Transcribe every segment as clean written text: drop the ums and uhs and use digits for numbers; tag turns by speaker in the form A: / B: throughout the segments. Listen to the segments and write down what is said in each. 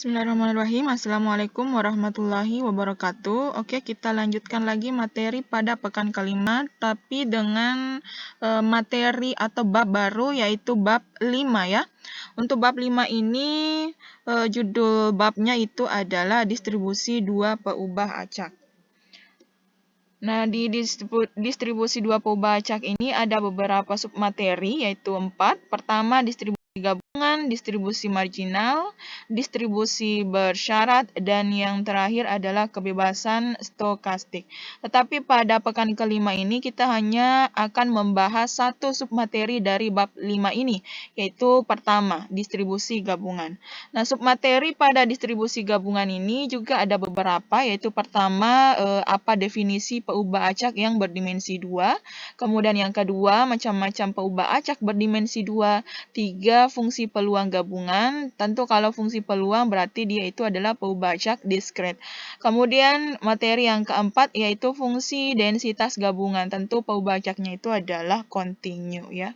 A: Bismillahirrahmanirrahim. Assalamualaikum warahmatullahi wabarakatuh. Oke, kita lanjutkan lagi materi pada pekan kelima, tapi dengan materi atau bab baru, yaitu bab 5 ya. Untuk bab 5 ini, judul babnya itu adalah distribusi dua peubah acak. Nah, di distribusi dua peubah acak ini ada beberapa submateri, yaitu 4. Pertama, distribusi gabungan, distribusi marginal, distribusi bersyarat, dan yang terakhir adalah kebebasan stokastik. Tetapi pada pekan kelima ini kita hanya akan membahas satu submateri dari bab 5 ini, yaitu pertama, distribusi gabungan. Nah, submateri pada distribusi gabungan ini juga ada beberapa, yaitu pertama, apa definisi peubah acak yang berdimensi 2, kemudian yang kedua, macam-macam peubah acak berdimensi 2, 3, fungsi peluang gabungan. Tentu kalau fungsi peluang berarti dia itu adalah peubah acak diskret. Kemudian materi yang keempat yaitu fungsi densitas gabungan. Tentu peubah acaknya itu adalah kontinu ya.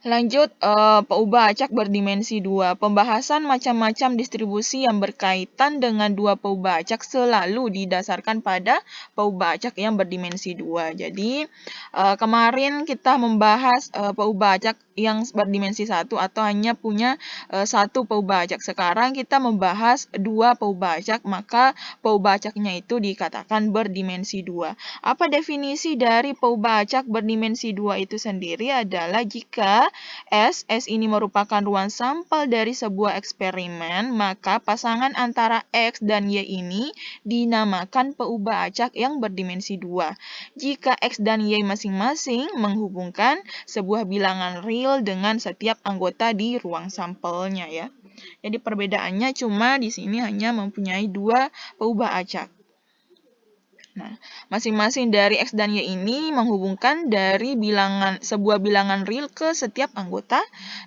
A: Lanjut, peubah acak berdimensi 2. Pembahasan macam-macam distribusi yang berkaitan dengan dua peubah acak selalu didasarkan pada peubah acak yang berdimensi 2. Jadi, kemarin kita membahas peubah acak yang berdimensi 1 atau hanya punya satu peubah acak. Sekarang kita membahas dua peubah acak, maka peubah acaknya itu dikatakan berdimensi 2. Apa definisi dari peubah acak berdimensi 2 itu sendiri adalah jika S ini merupakan ruang sampel dari sebuah eksperimen, maka pasangan antara X dan Y ini dinamakan peubah acak yang berdimensi 2. Jika X dan Y masing-masing menghubungkan sebuah bilangan real dengan setiap anggota di ruang sampelnya ya. Jadi perbedaannya cuma di sini hanya mempunyai dua peubah acak. Nah, masing-masing dari X dan Y ini menghubungkan dari sebuah bilangan real ke setiap anggota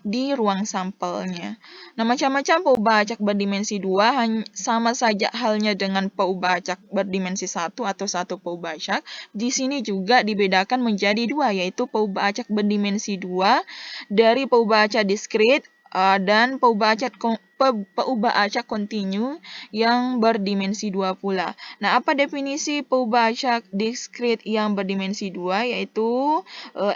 A: di ruang sampelnya. Nah, macam-macam peubah acak berdimensi 2 sama saja halnya dengan peubah acak berdimensi 1 atau satu peubah acak. Di sini juga dibedakan menjadi dua, yaitu peubah acak berdimensi 2 dari peubah acak diskrit dan peubah acak kontinu yang berdimensi 2 pula. Nah, apa definisi peubah acak diskrit yang berdimensi 2? Yaitu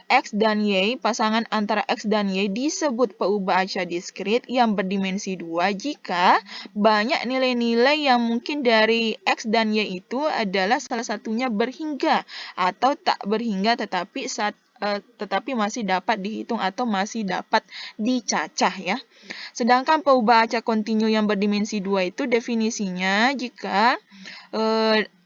A: X dan Y, pasangan antara X dan Y disebut peubah acak diskrit yang berdimensi 2 jika banyak nilai-nilai yang mungkin dari X dan Y itu adalah salah satunya berhingga atau tak berhingga tetapi masih dapat dihitung atau masih dapat dicacah ya. Sedangkan peubah acak kontinu yang berdimensi 2 itu definisinya jika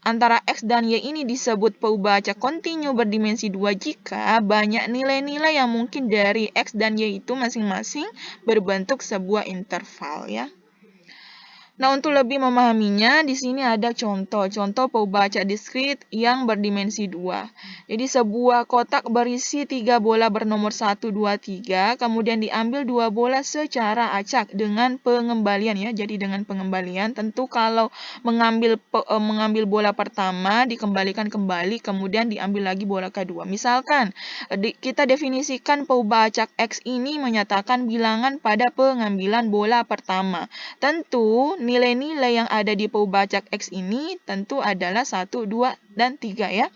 A: antara X dan Y ini disebut peubah acak kontinu berdimensi 2 jika banyak nilai-nilai yang mungkin dari X dan Y itu masing-masing berbentuk sebuah interval ya. Nah, untuk lebih memahaminya, di sini ada contoh peubah acak diskrit yang berdimensi 2. Jadi, sebuah kotak berisi 3 bola bernomor 1, 2, 3, kemudian diambil 2 bola secara acak dengan pengembalian ya. Jadi, dengan pengembalian, tentu kalau mengambil bola pertama, dikembalikan kembali, kemudian diambil lagi bola kedua. Misalkan, kita definisikan peubah acak X ini menyatakan bilangan pada pengambilan bola pertama. Tentu, nilai-nilai yang ada di peubah acak X ini tentu adalah 1, 2, dan 3 ya.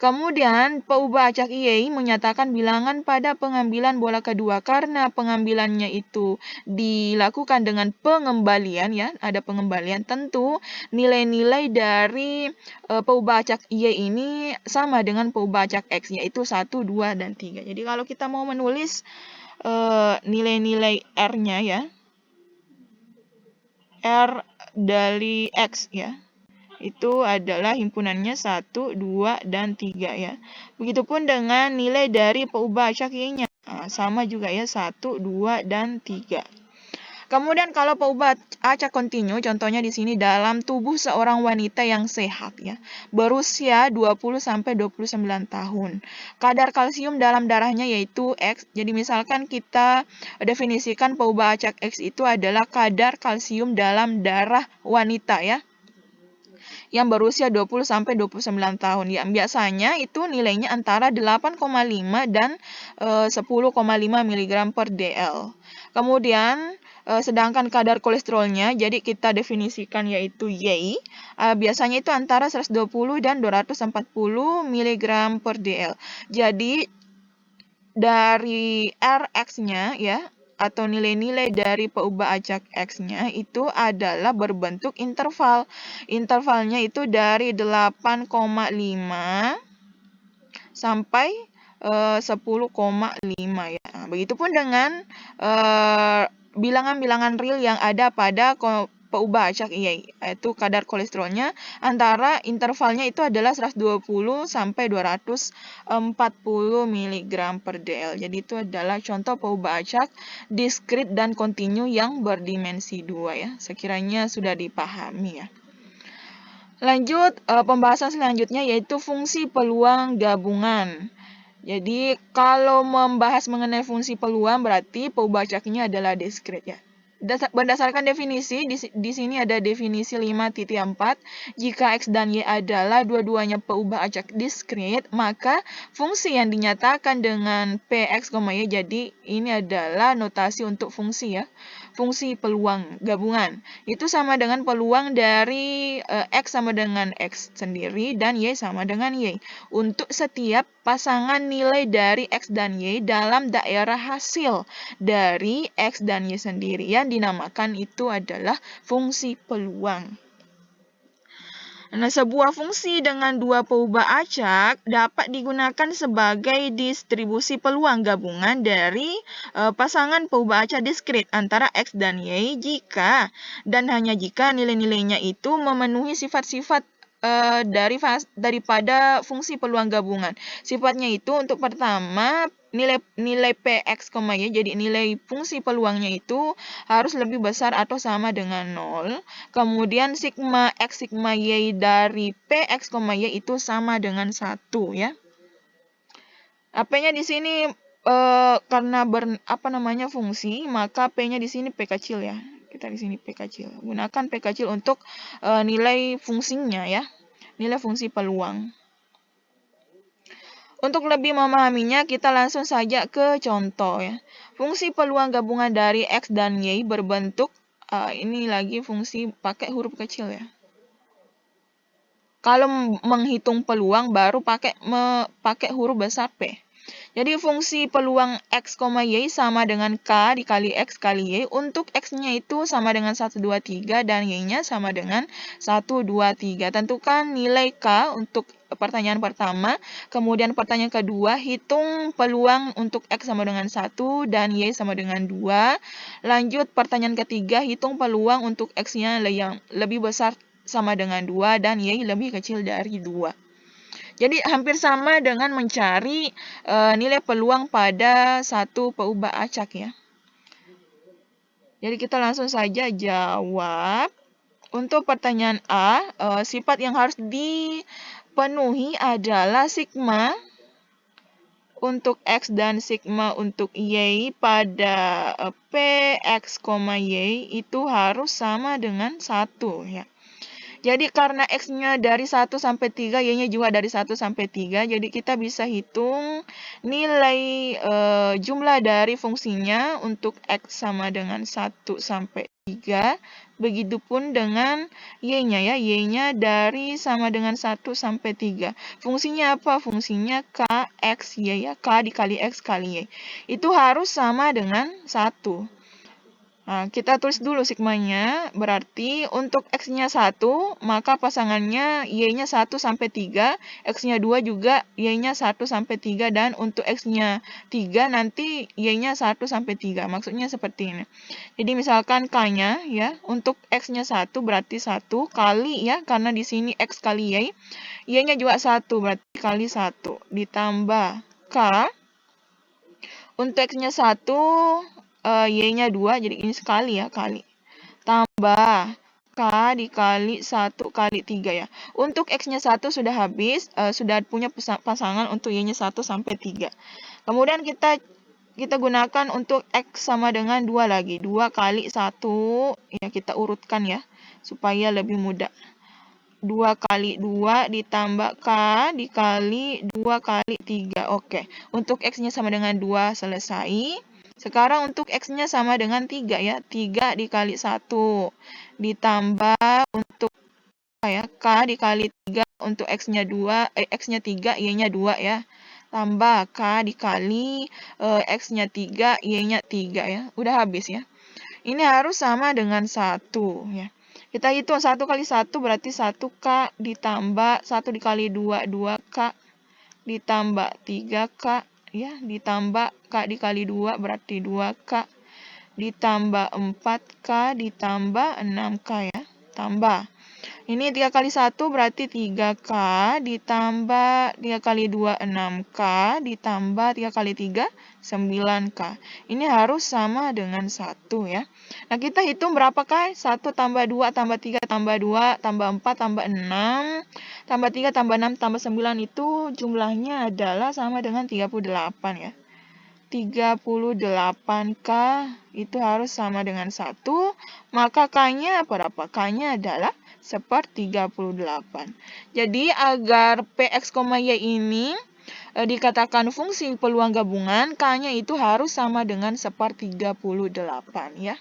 A: Kemudian, peubah acak Y menyatakan bilangan pada pengambilan bola kedua. Karena pengambilannya itu dilakukan dengan pengembalian ya, ada pengembalian, tentu nilai-nilai dari peubah acak Y ini sama dengan peubah acak X, yaitu 1, 2, dan 3. Jadi kalau kita mau menulis nilai-nilai R-nya ya, R dari X ya, itu adalah himpunannya 1, 2, dan 3 ya. Begitupun dengan nilai dari peubah acak Y-nya. Nah, sama juga ya, 1, 2, dan 3. Kemudian kalau peubah acak kontinu, contohnya di sini dalam tubuh seorang wanita yang sehat ya, berusia 20-29 tahun. Kadar kalsium dalam darahnya yaitu X. Jadi misalkan kita definisikan peubah acak X itu adalah kadar kalsium dalam darah wanita ya, yang berusia 20-29 tahun. Yang biasanya itu nilainya antara 8,5 dan 10,5 mg per dl. Kemudian sedangkan kadar kolesterolnya, jadi kita definisikan yaitu Y, biasanya itu antara 120 dan 240 mg per dl. Jadi dari Rx-nya ya, atau nilai-nilai dari peubah acak X-nya itu adalah berbentuk interval. Intervalnya itu dari 8,5 sampai 10,5 ya. Begitupun dengan bilangan-bilangan real yang ada pada peubah acak Y, yaitu kadar kolesterolnya antara intervalnya itu adalah 120 sampai 240 mg per dl. Jadi itu adalah contoh peubah acak diskrit dan kontinu yang berdimensi 2 ya. Sekiranya sudah dipahami ya. Lanjut, pembahasan selanjutnya yaitu fungsi peluang gabungan. Jadi kalau membahas mengenai fungsi peluang berarti peubah acaknya adalah diskrit ya. Berdasarkan definisi, di sini ada definisi 5.4. Jika X dan Y adalah dua-duanya peubah acak diskrit, maka fungsi yang dinyatakan dengan Px, Y, jadi ini adalah notasi untuk fungsi ya. Fungsi peluang gabungan. Itu sama dengan peluang dari X sama dengan X sendiri dan Y sama dengan Y. Untuk setiap pasangan nilai dari X dan Y dalam daerah hasil dari X dan Y sendiri yang dinamakan itu adalah fungsi peluang. Nah, sebuah fungsi dengan dua peubah acak dapat digunakan sebagai distribusi peluang gabungan dari pasangan peubah acak diskrit antara X dan Y jika dan hanya jika nilai-nilainya itu memenuhi sifat-sifat daripada fungsi peluang gabungan. Sifatnya itu untuk pertama nilai Px, Y, jadi nilai fungsi peluangnya itu harus lebih besar atau sama dengan 0. Kemudian sigma X, sigma Y dari Px, Y itu sama dengan 1 ya. P-nya di sini karena fungsi, maka P-nya di sini P kecil ya. Kita di sini P kecil. Gunakan P kecil untuk nilai fungsinya ya. Nilai fungsi peluang. Untuk lebih memahaminya, kita langsung saja ke contoh ya. Fungsi peluang gabungan dari X dan Y berbentuk, ini lagi fungsi pakai huruf kecil ya. Kalau menghitung peluang baru pakai huruf besar P. Jadi fungsi peluang X, Y sama dengan K dikali X kali Y. Untuk X-nya itu sama dengan 1, 2, 3 dan Y-nya sama dengan 1, 2, 3. Tentukan nilai K untuk pertanyaan pertama. Kemudian pertanyaan kedua, hitung peluang untuk X sama dengan 1 dan Y sama dengan 2. Lanjut pertanyaan ketiga, hitung peluang untuk X-nya yang lebih besar sama dengan 2 dan Y lebih kecil dari 2. Jadi hampir sama dengan mencari nilai peluang pada satu peubah acak ya. Jadi kita langsung saja jawab. Untuk pertanyaan A, sifat yang harus dipenuhi adalah sigma untuk X dan sigma untuk Y pada Px, Y itu harus sama dengan 1 ya. Jadi karena X-nya dari 1 sampai 3, Y-nya juga dari 1 sampai 3, jadi kita bisa hitung nilai jumlah dari fungsinya untuk X sama dengan 1 sampai 3. Begitupun dengan Y-nya ya, Y-nya dari sama dengan 1 sampai 3. Fungsinya apa? Fungsinya Kx Y ya, K dikali X kali Y. Itu harus sama dengan 1. Nah, kita tulis dulu sigmanya, berarti untuk X-nya 1, maka pasangannya Y-nya 1 sampai 3, X-nya 2 juga Y-nya 1 sampai 3, dan untuk X-nya 3 nanti Y-nya 1 sampai 3. Maksudnya seperti ini. Jadi misalkan K-nya ya, untuk X-nya 1 berarti 1 kali ya, karena di sini X kali Y, Y-nya juga 1 berarti kali 1, ditambah K, untuk X-nya 1, Y-nya 2, jadi ini sekali ya, kali. Tambah K dikali 1 kali 3 ya. Untuk X-nya 1 sudah habis, sudah punya pasangan untuk Y-nya 1 sampai 3. Kemudian kita gunakan untuk X sama dengan 2 lagi. 2 kali 1, ya kita urutkan ya, supaya lebih mudah. 2 kali 2 ditambah K dikali 2 kali 3. Oke, untuk X-nya sama dengan 2 selesai. Sekarang untuk X-nya sama dengan 3 ya. 3 dikali 1. Ditambah untuk ya, K dikali 3 untuk X-nya 2, X-nya 3, Y-nya 2 ya. Tambah K dikali X-nya 3, Y-nya 3 ya. Udah habis ya. Ini harus sama dengan 1 ya. Kita hitung 1 kali 1 berarti 1K ditambah 1 dikali 2, 2K ditambah 3K ya, ditambah K dikali 2 berarti 2K ditambah 4K ditambah 6K ya. Tambah. Ini 3 kali 1 berarti 3K ditambah 3 kali 2 6K ditambah 3 kali 3 9K. Ini harus sama dengan 1 ya. Nah, kita hitung berapakah? 1 tambah 2 tambah 3 tambah 2 tambah 4 tambah 6 tambah 3 tambah 6 tambah 9 itu jumlahnya adalah sama dengan 38 ya. 38K itu harus sama dengan 1, maka K-nya berapa? K-nya adalah 1/38. Jadi agar Px, Y ini dikatakan fungsi peluang gabungan, K-nya itu harus sama dengan 1/38 ya.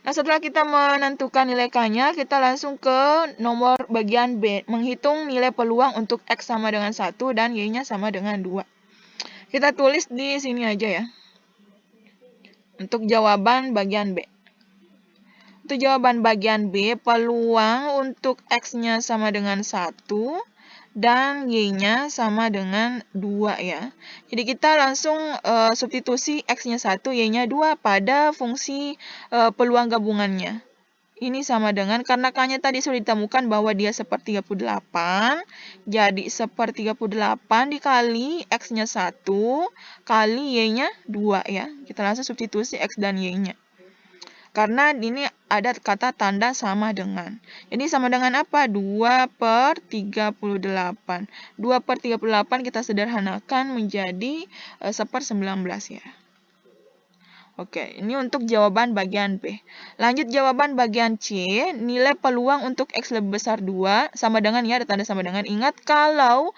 A: Nah, setelah kita menentukan nilai K-nya, kita langsung ke nomor bagian B, menghitung nilai peluang untuk X sama dengan 1 dan Y-nya sama dengan 2. Kita tulis di sini aja ya. Untuk jawaban bagian B. Untuk jawaban bagian B, peluang untuk X-nya sama dengan 1 dan Y-nya sama dengan 2 ya. Jadi kita langsung substitusi X-nya 1, Y-nya 2 pada fungsi peluang gabungannya. Ini sama dengan, karena K-nya tadi sudah ditemukan bahwa dia 1/38, jadi 1/38 dikali X-nya 1 kali Y-nya 2 ya. Kita langsung substitusi X dan Y-nya. Karena ini ada kata tanda sama dengan. Jadi sama dengan apa? 2/38. 2/38 kita sederhanakan menjadi 1/19 ya. Oke, ini untuk jawaban bagian B. Lanjut jawaban bagian C, nilai peluang untuk X lebih besar 2, sama dengan ya, ada tanda sama dengan. Ingat, kalau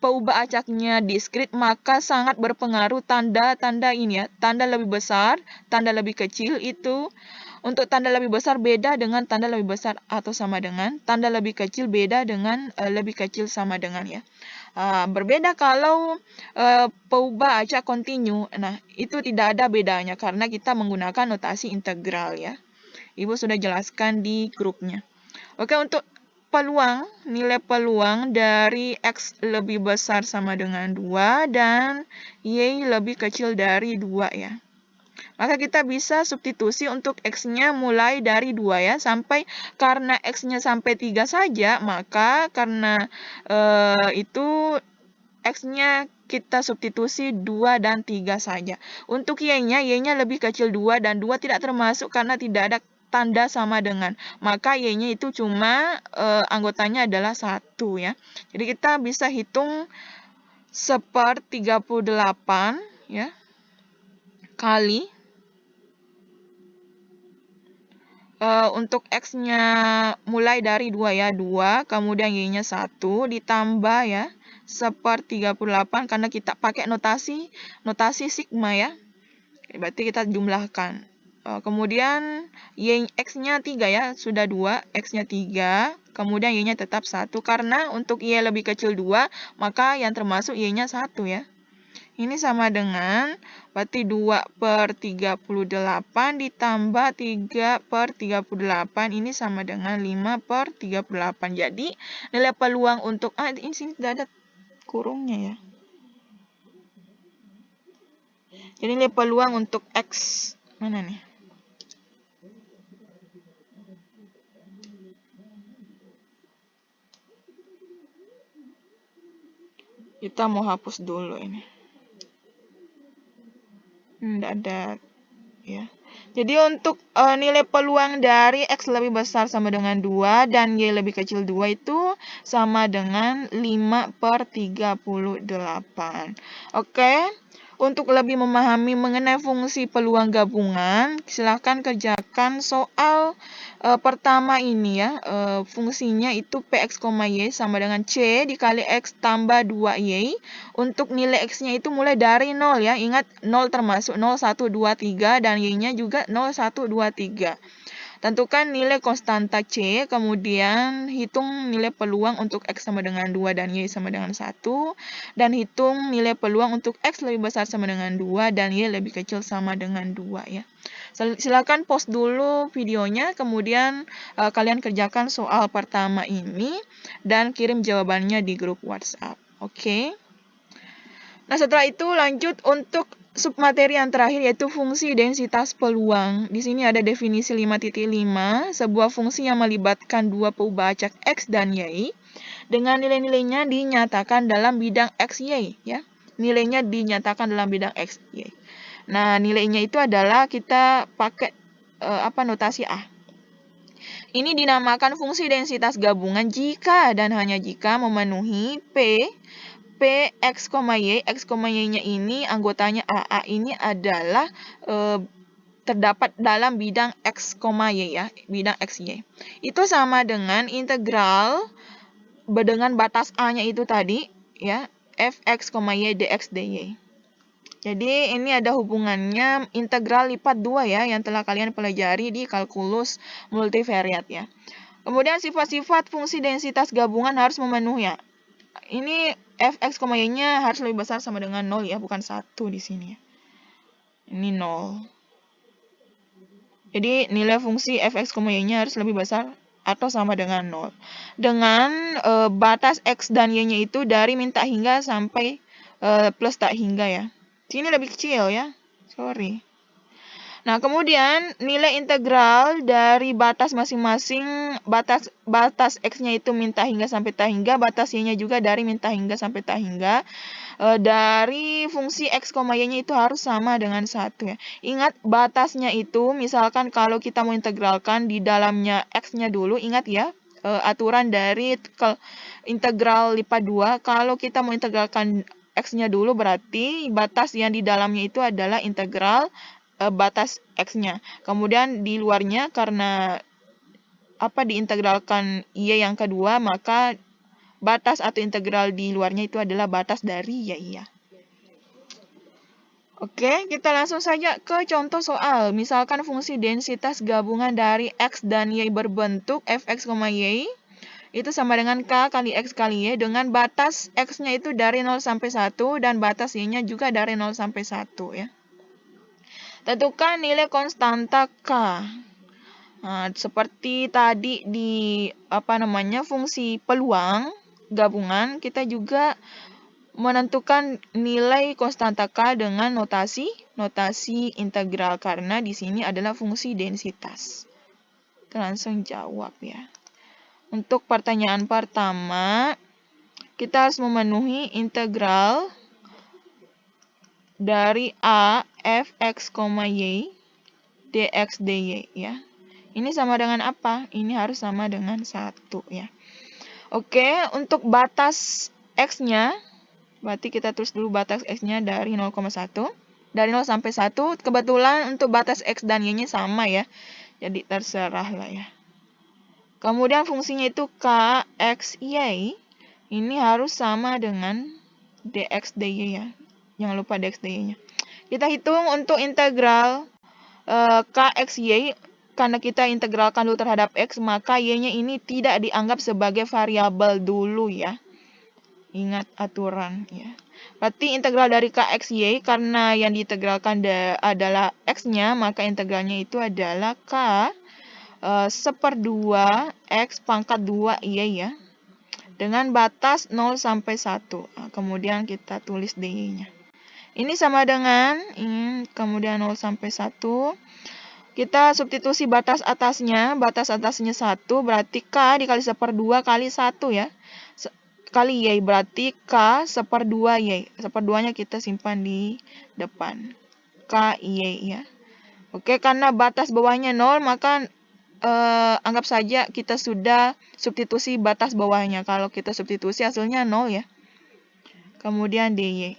A: peubah acaknya diskrit, maka sangat berpengaruh tanda-tanda ini ya. Tanda lebih besar, tanda lebih kecil itu. Untuk tanda lebih besar beda dengan tanda lebih besar atau sama dengan. Tanda lebih kecil beda dengan lebih kecil sama dengan ya. Berbeda kalau peubah acak kontinu. Nah, itu tidak ada bedanya karena kita menggunakan notasi integral ya. Ibu sudah jelaskan di grupnya. Oke, untuk peluang, nilai peluang dari X lebih besar sama dengan 2 dan Y lebih kecil dari 2 ya. Maka kita bisa substitusi untuk X-nya mulai dari 2 ya, sampai karena X-nya sampai 3 saja, maka karena itu X-nya kita substitusi 2 dan 3 saja. Untuk Y-nya lebih kecil 2 dan 2 tidak termasuk karena tidak ada tanda sama dengan. Maka Y-nya itu cuma anggotanya adalah 1 ya. Jadi kita bisa hitung 1/38 ya kali untuk X-nya mulai dari 2 ya, 2, kemudian Y-nya 1, ditambah ya, 1/38, karena kita pakai notasi sigma ya. Berarti kita jumlahkan. Kemudian X-nya 3 ya, sudah 2, X-nya 3, kemudian Y-nya tetap 1, karena untuk Y lebih kecil 2, maka yang termasuk Y-nya 1 ya. Ini sama dengan, berarti 2/38 ditambah 3/38, ini sama dengan 5/38. Jadi, nilai peluang untuk, di sini tidak ada kurungnya ya. Jadi, nilai peluang untuk X, mana nih? Kita mau hapus dulu ini. Tidak ada ya. Jadi untuk nilai peluang dari X lebih besar sama dengan 2 dan Y lebih kecil 2 itu sama dengan 5/38. Oke. Untuk lebih memahami mengenai fungsi peluang gabungan, silahkan kerjakan soal pertama ini ya. Fungsinya itu Px, Y sama dengan C dikali X tambah 2Y. Untuk nilai X-nya itu mulai dari 0 ya. Ingat 0 termasuk 0, 1, 2, 3 dan Y-nya juga 0, 1, 2, 3. Tentukan nilai konstanta C, kemudian hitung nilai peluang untuk X sama dengan 2 dan Y sama dengan 1, dan hitung nilai peluang untuk X lebih besar sama dengan 2 dan Y lebih kecil sama dengan 2 ya. Silakan pause dulu videonya, kemudian kalian kerjakan soal pertama ini dan kirim jawabannya di grup WhatsApp. Oke. Nah, setelah itu lanjut untuk submateri yang terakhir yaitu fungsi densitas peluang. Di sini ada definisi 5.5, sebuah fungsi yang melibatkan dua peubah acak X dan Y dengan nilai-nilainya dinyatakan dalam bidang X, Y ya. Nilainya dinyatakan dalam bidang X, Y. Nah, nilainya itu adalah kita pakai notasi A. Ini dinamakan fungsi densitas gabungan jika dan hanya jika memenuhi P, X, Y. X, Y-nya ini anggotanya A ini adalah terdapat dalam bidang X, Y ya, bidang X, Y. Itu sama dengan integral dengan batas A-nya itu tadi ya, Fx, Y, dx, dy. Jadi ini ada hubungannya integral lipat 2 ya, yang telah kalian pelajari di kalkulus multivariat ya. Kemudian sifat-sifat fungsi densitas gabungan harus memenuhi ya. Ini Fx, Y-nya harus lebih besar sama dengan 0 ya, bukan 1 di sini ya. Ini 0. Jadi nilai fungsi Fx, Y-nya harus lebih besar atau sama dengan 0. Dengan batas X dan Y-nya itu dari min tak hingga sampai plus tak hingga ya. Sini lebih kecil ya, sorry. Nah, kemudian nilai integral dari batas masing-masing, batas X-nya itu min tak hingga sampai tak hingga, batas Y-nya juga dari min tak hingga sampai tak hingga. Dari fungsi X, Y-nya itu harus sama dengan 1 ya. Ingat batasnya itu, misalkan kalau kita mau integralkan di dalamnya X-nya dulu, ingat ya, aturan dari integral lipat 2, kalau kita mau integralkan X-nya dulu berarti batas yang di dalamnya itu adalah integral batas X-nya. Kemudian di luarnya karena diintegralkan Y yang kedua, maka batas atau integral di luarnya itu adalah batas dari Y ya. Oke, kita langsung saja ke contoh soal. Misalkan fungsi densitas gabungan dari X dan Y berbentuk Fx, Y itu sama dengan K kali X kali Y dengan batas X-nya itu dari 0 sampai 1 dan batas Y-nya juga dari 0 sampai 1 ya. Tentukan nilai konstanta K. Nah, seperti tadi di fungsi peluang gabungan, kita juga menentukan nilai konstanta K dengan notasi integral karena di sini adalah fungsi densitas. Kita langsung jawab ya. Untuk pertanyaan pertama, kita harus memenuhi integral dari A Fx, Y dx, dy ya. Ini sama dengan apa? Ini harus sama dengan 1 ya. Oke, untuk batas X-nya, berarti kita tulis dulu batas X-nya dari 0,1. Dari 0 sampai 1, kebetulan untuk batas X dan Y-nya sama ya. Jadi terserah lah ya. Kemudian fungsinya itu K, X, Y. Ini harus sama dengan dx, dy ya. Jangan lupa dx, dy-nya. Kita hitung untuk integral Kx, Y. Karena kita integralkan dulu terhadap X, maka Y-nya ini tidak dianggap sebagai variabel dulu ya. Ingat aturan ya. Berarti integral dari Kx, Y, karena yang diintegralkan adalah X-nya, maka integralnya itu adalah K 1/2 X pangkat 2 Y ya. Dengan batas 0 sampai 1. Nah, kemudian kita tulis dy-nya. Ini sama dengan, kemudian 0 sampai 1. Kita substitusi batas atasnya 1, berarti K dikali 1/2 kali 1 ya. Kali Y, berarti K 1/2 Y. 1/2-nya kita simpan di depan. K, Y ya. Oke, karena batas bawahnya 0, maka anggap saja kita sudah substitusi batas bawahnya. Kalau kita substitusi hasilnya 0 ya. Kemudian dy.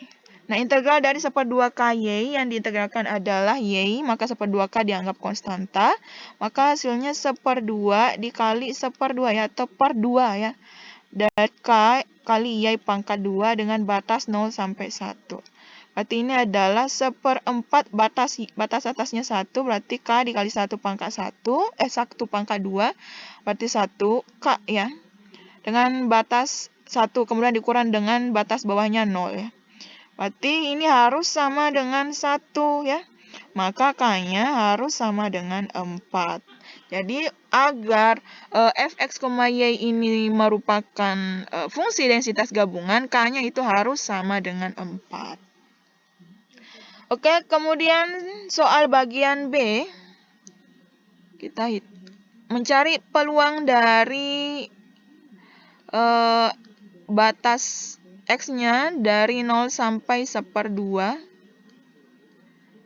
A: Nah, integral dari 1/2K Y yang diintegralkan adalah Y, maka 1/2K dianggap konstanta. Maka hasilnya 1/2 dikali 1/2 ya, atau per 2 ya. Dari K kali Y pangkat 2 dengan batas 0 sampai 1. Berarti ini adalah 1/4 batas atasnya 1, berarti K dikali 1 pangkat 1, 1 pangkat 2, berarti 1 K ya. Dengan batas 1, kemudian dikurang dengan batas bawahnya 0 ya. Berarti ini harus sama dengan 1 ya. Maka K-nya harus sama dengan 4. Jadi agar fx, y ini merupakan fungsi densitas gabungan, K-nya itu harus sama dengan 4. Oke, kemudian soal bagian B. Kita mencari peluang dari batas X-nya dari 0 sampai 1/2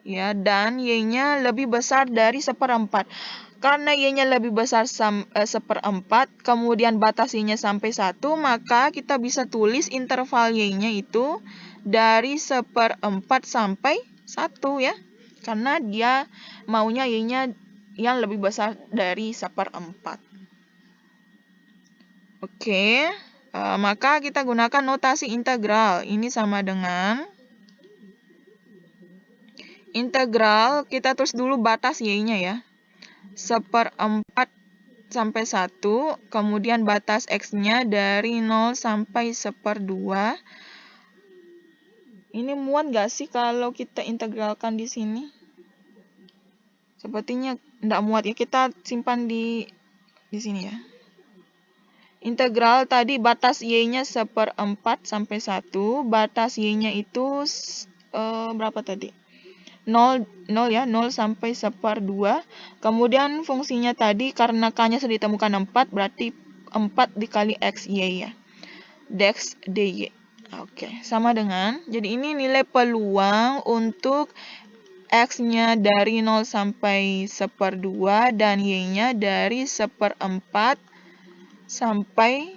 A: ya, dan Y-nya lebih besar dari 1/4. Karena Y-nya lebih besar 1/4, kemudian batas Y-nya sampai 1, maka kita bisa tulis interval Y-nya itu dari 1/4 sampai 1 ya. Karena dia maunya Y-nya yang lebih besar dari 1/4. Oke. Maka kita gunakan notasi integral. Ini sama dengan integral, kita tulis dulu batas Y-nya ya. 1/4 sampai 1, kemudian batas X-nya dari 0 sampai 1/2. Ini muat nggak sih kalau kita integralkan di sini? Sepertinya nggak muat ya, kita simpan di sini ya. Integral tadi batas Y-nya 1/4 sampai 1, batas Y-nya itu berapa tadi? 0 ya, 0 sampai 1/2. Kemudian fungsinya tadi karena K-nya sudah ditemukan 4, berarti 4 dikali XY ya. Dx dy. Oke, sama dengan, jadi ini nilai peluang untuk X-nya dari 0 sampai 1/2 dan Y-nya dari 1/4 sampai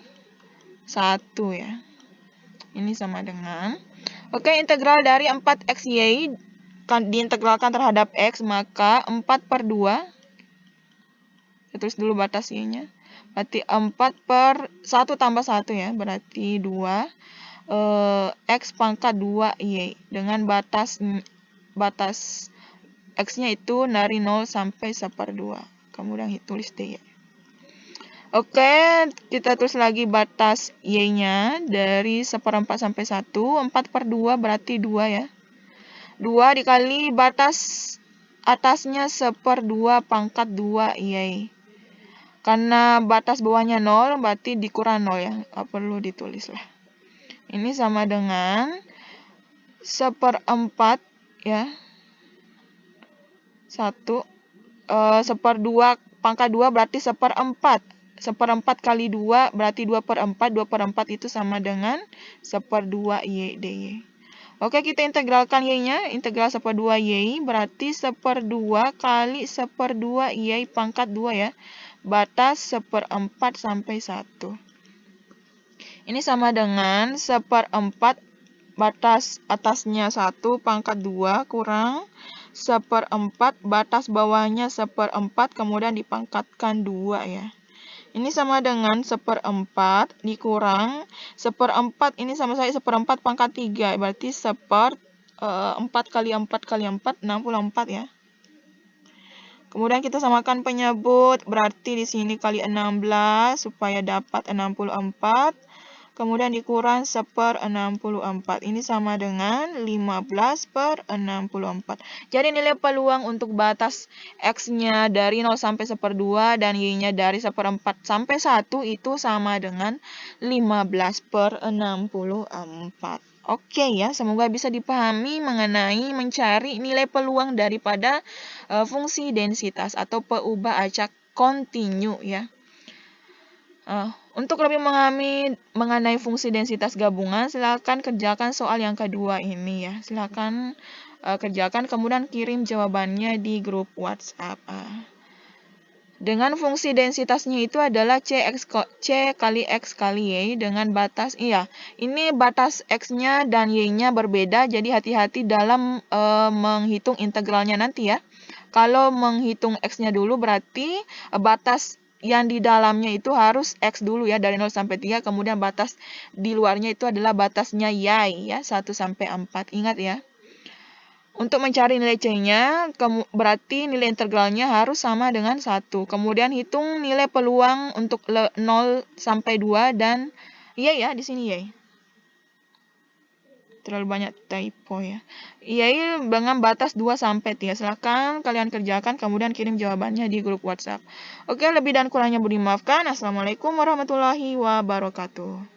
A: 1 ya. Ini sama dengan, oke, integral dari 4XY diintegralkan terhadap X, maka 4/2, kita tulis dulu batas Y-nya, berarti 4/1 tambah 1 ya, berarti 2, X pangkat 2 Y, dengan batas X-nya itu dari 0 sampai 1/2, kemudian tulis dy. Oke, kita tulis lagi batas Y-nya dari 1/4 sampai 1. 4/2 berarti 2 ya. 2 dikali batas atasnya 1/2 pangkat 2 Y. Karena batas bawahnya 0, berarti dikurang 0 ya. Nggak perlu ditulis lah. Ini sama dengan 1/4 ya. 1. 1/2 pangkat 2 berarti 1/4. 1/4 kali 2 berarti 2/4. 2/4 itu sama dengan 1/2 Y dy. Oke, kita integralkan Y-nya. Integral 1/2 Y berarti 1/2 kali 1/2 Y pangkat 2 ya. Batas 1/4 sampai 1. Ini sama dengan 1/4 batas atasnya 1 pangkat 2 kurang 1/4 batas bawahnya 1/4 kemudian dipangkatkan 2 ya. Ini sama dengan 1/4 dikurang 1/4, ini sama saya 1/4 pangkat 3, berarti 4 kali 4 kali 4, 64 ya. Kemudian kita samakan penyebut, berarti di sini kali 16 supaya dapat 64. Kemudian dikurang 1/64. Ini sama dengan 15/64. Jadi nilai peluang untuk batas X-nya dari 0 sampai 1/2 dan Y-nya dari 1/4 sampai 1 itu sama dengan 15/64. Oke ya, semoga bisa dipahami mengenai mencari nilai peluang daripada fungsi densitas atau peubah acak kontinu ya. Untuk lebih memahami mengenai fungsi densitas gabungan, silakan kerjakan soal yang kedua ini ya. Silakan kerjakan, kemudian kirim jawabannya di grup WhatsApp. Dengan fungsi densitasnya itu adalah C kali X kali Y dengan batas, ini batas X-nya dan Y-nya berbeda, jadi hati-hati dalam menghitung integralnya nanti ya. Kalau menghitung X-nya dulu berarti batas yang di dalamnya itu harus X dulu ya, dari 0 sampai 3, kemudian batas di luarnya itu adalah batasnya Y ya, 1 sampai 4. Ingat ya. Untuk mencari nilai C-nya, berarti nilai integralnya harus sama dengan 1. Kemudian hitung nilai peluang untuk 0 sampai 2 dan ya di sini ya. Terlalu banyak typo ya. Iya dengan batas 2 sampai 3. Silakan kalian kerjakan kemudian kirim jawabannya di grup WhatsApp. Oke, lebih dan kurangnya mohon dimaafkan. Assalamualaikum warahmatullahi wabarakatuh.